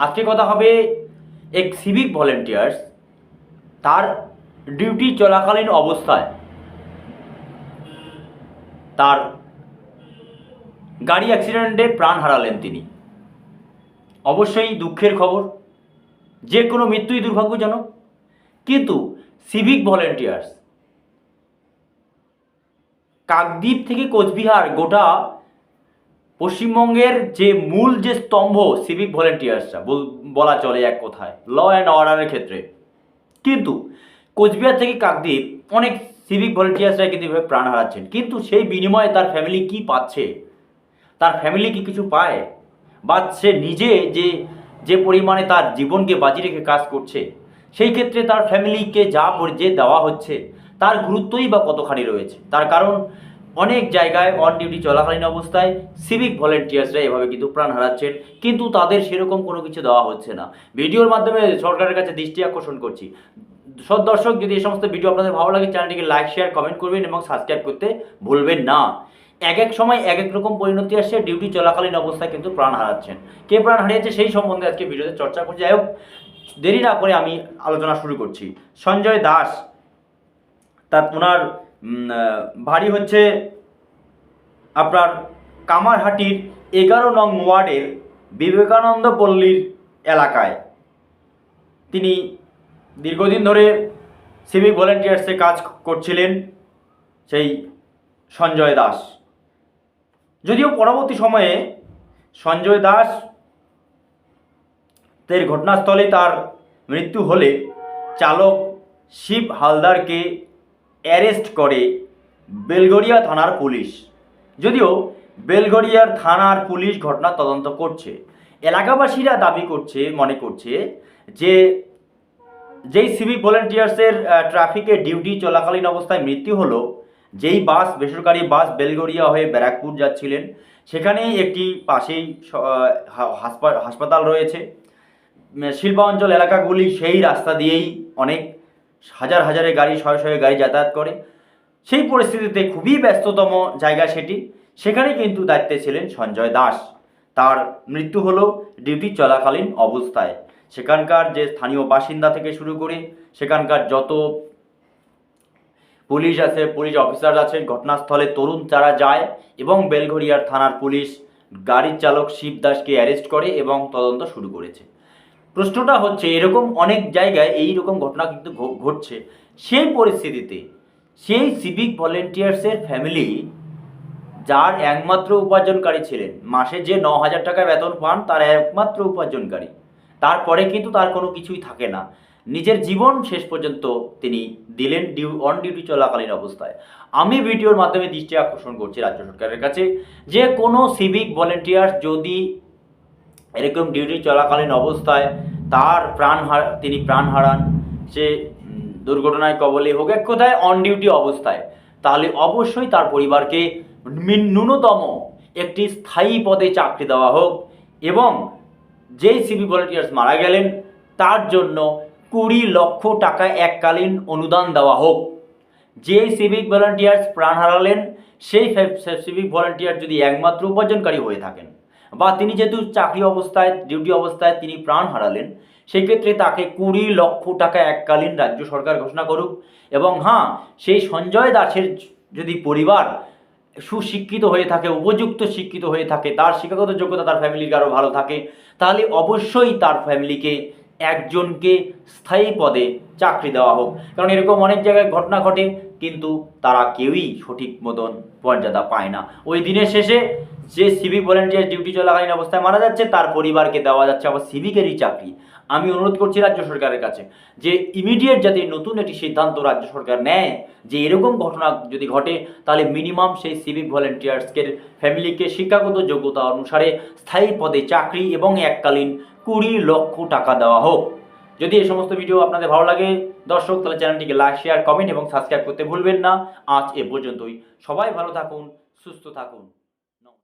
আজকে কথা হবে এক সিভিক ভলেন্টিয়ার্স তার ডিউটি চলাকালীন অবস্থায় তার গাড়ি অ্যাক্সিডেন্টে প্রাণ হারালেন তিনি। অবশ্যই দুঃখের খবর, যে কোনো মৃত্যুই দুর্ভাগ্যজনক, কিন্তু সিভিক ভলেন্টিয়ার্স কাকদ্বীপ থেকে কোচবিহার গোটা পশ্চিমবঙ্গের যে মূল যে স্তম্ভ সিভিক ভলেন্টিয়ার্সরা বলা চলে এক কথায় ল অ্যান্ড অর্ডারের ক্ষেত্রে, কিন্তু কোচবিহার থেকে কাকদ্বীপ অনেক সিভিক ভলেন্টিয়ার্সরা কিন্তু এভাবে প্রাণ হারাচ্ছেন। কিন্তু সেই বিনিময়ে তার ফ্যামিলি কি পাচ্ছে? তার ফ্যামিলি কি কিছু পায়? বা সে নিজে যে পরিমাণে তার জীবনকে বাজি রেখে কাজ করছে, সেই ক্ষেত্রে তার ফ্যামিলিকে যে দেওয়া হচ্ছে তার গুরুত্বই বা কতখানি রয়েছে? তার কারণ অনেক জায়গায় অন ডিউটি চলাকালীন অবস্থায় সিভিক ভলেন্টিয়ার্সরা এভাবে কিন্তু প্রাণ হারাচ্ছেন, কিন্তু তাদের সেরকম কোনো কিছু দেওয়া হচ্ছে না। ভিডিওর মাধ্যমে সরকারের কাছে দৃষ্টি আকর্ষণ করছি। সব দর্শক, যদি এই সমস্ত ভিডিও আপনাদের ভালো লাগে, চ্যানেলটিকে লাইক, শেয়ার, কমেন্ট করবেন এবং সাবস্ক্রাইব করতে ভুলবেন না। এক এক সময় এক এক রকম পরিণতি আসছে, ডিউটি চলাকালীন অবস্থায় কিন্তু প্রাণ হারাচ্ছেন। কে প্রাণ হারিয়েছে সেই সম্বন্ধে আজকে ভিডিওতে চর্চা করছি। যাই হোক, দেরি না করে আমি আলোচনা শুরু করছি। সঞ্জয় দাস, ওনার বাড়ি হচ্ছে আপনার কামারহাটির 11 নং ওয়ার্ডের বিবেকানন্দ পল্লীর এলাকায়। তিনি দীর্ঘদিন ধরে সিভিক ভলেন্টিয়ার্সে কাজ করছিলেন সেই সঞ্জয় দাস। যদিও পরবর্তী সময়ে সঞ্জয় দাস এর ঘটনাস্থলে তার মৃত্যু হলে চালক শিব হালদারকে অ্যারেস্ট করে বেলঘরিয়া থানার পুলিশ। যদিও বেলঘরিয়ার থানার পুলিশ ঘটনা তদন্ত করছে। এলাকাবাসীরা দাবি করছে, মনে করছে যে যেই সিভিক ভলেন্টিয়ার্সের ট্রাফিকে ডিউটি চলাকালীন অবস্থায় মৃত্যু হলো, যেই বাস, বেসরকারি বাস বেলঘরিয়া হয়ে ব্যারাকপুর যাচ্ছিলেন, সেখানেই একটি পাশেই হাসপাতাল রয়েছে। শিল্পাঞ্চল এলাকাগুলি সেই রাস্তা দিয়েই অনেক হাজার হাজারে গাড়ি, শয়ে শয়ে গাড়ি যাতায়াত করে। সেই পরিস্থিতিতে খুবই ব্যস্ততম জায়গা সেটি, সেখানে কিন্তু দায়িত্বে ছিলেন সঞ্জয় দাস। তার মৃত্যু হলো ডিউটি চলাকালীন অবস্থায়। সেখানকার যে স্থানীয় বাসিন্দা থেকে শুরু করে সেখানকার যত পুলিশ আছে, পুলিশ অফিসার আছে, ঘটনাস্থলে তরুণ যারা যায় এবং বেলঘরিয়ার থানার পুলিশ গাড়ির চালক শিব দাসকে অ্যারেস্ট করে এবং তদন্ত শুরু করেছে। প্রশ্নটা হচ্ছে, এরকম অনেক জায়গায় এই রকম ঘটনা কিন্তু ঘটছে। সেই পরিস্থিতিতে সেই সিভিক ভলেন্টিয়ার্সের ফ্যামিলি, যার একমাত্র উপার্জনকারী ছিলেন, মাসে যে 9,000 টাকা বেতন পান তার একমাত্র উপার্জনকারী, তারপরে কিন্তু তার কোনো কিছুই থাকে না। নিজের জীবন শেষ পর্যন্ত তিনি দিলেন অন ডিউটি চলাকালীন অবস্থায়। আমি ভিডিওর মাধ্যমে দৃষ্টি আকর্ষণ করছি রাজ্য সরকারের কাছে, যে কোনো সিভিক ভলেন্টিয়ার যদি এরকম ডিউটি চলাকালীন অবস্থায় তিনি প্রাণ হারান, সে দুর্ঘটনায় কবলে হোক, এক কথায় অন ডিউটি অবস্থায়, তাহলে অবশ্যই তার পরিবারকে ন্যূনতম একটি স্থায়ী পদে চাকরি দেওয়া হোক এবং যেই সিভিক ভলেন্টিয়ার্স মারা গেলেন তার জন্য 20 লক্ষ টাকা এককালীন অনুদান দেওয়া হোক। যেই সিভিক ভলেন্টিয়ার্স প্রাণ হারালেন সেই সিভিক ভলেন্টিয়ার যদি একমাত্র উপার্জনকারী হয়ে থাকেন, বা তিনি যেহেতু চাকরি অবস্থায়, ডিউটি অবস্থায় তিনি প্রাণ হারালেন, সেক্ষেত্রে তাকে 20 লক্ষ টাকা এককালীন রাজ্য সরকার ঘোষণা করুক। এবং হ্যাঁ, সেই সঞ্জয় দাসের যদি পরিবার সুশিক্ষিত হয়ে থাকে, উপযুক্ত শিক্ষিত হয়ে থাকে, তার শিক্ষাগত যোগ্যতা তার ফ্যামিলির আরও ভালো থাকে, তাহলে অবশ্যই তার ফ্যামিলিকে একজনকে স্থায়ী পদে চাকরি দেওয়া হোক। কারণ এরকম অনেক জায়গায় ঘটনা ঘটে, কিন্তু তারা কেউই সঠিক মতন মর্যাদা পায় না। ওই দিনের শেষে যে সিভিক ভলেন্টিয়ার ডিউটি চলাকালীন অবস্থায় মারা যাচ্ছে, তার পরিবারকে দেওয়া যাচ্ছে আবার সিভিকেরই চাকরি। আমি অনুরোধ করছি রাজ্য সরকারের কাছে যে ইমিডিয়েট যাতে নতুন একটি সিদ্ধান্ত রাজ্য সরকার নেয়, যে এরকম ঘটনা যদি ঘটে তাহলে মিনিমাম সেই সিভিক ভলেন্টিয়ার্সকে ফ্যামিলিকে শিক্ষাগত যোগ্যতা অনুসারে স্থায়ী পদে চাকরি এবং এককালীন 20 লক্ষ টাকা দেওয়া হোক। যদি এই সমস্ত ভিডিও আপনাদের ভালো লাগে দর্শক, তাহলে চ্যানেলটিকে লাইক, শেয়ার, কমেন্ট এবং সাবস্ক্রাইব করতে ভুলবেন না। আজ এ পর্যন্তই। সবাই ভালো থাকুন, সুস্থ থাকুন।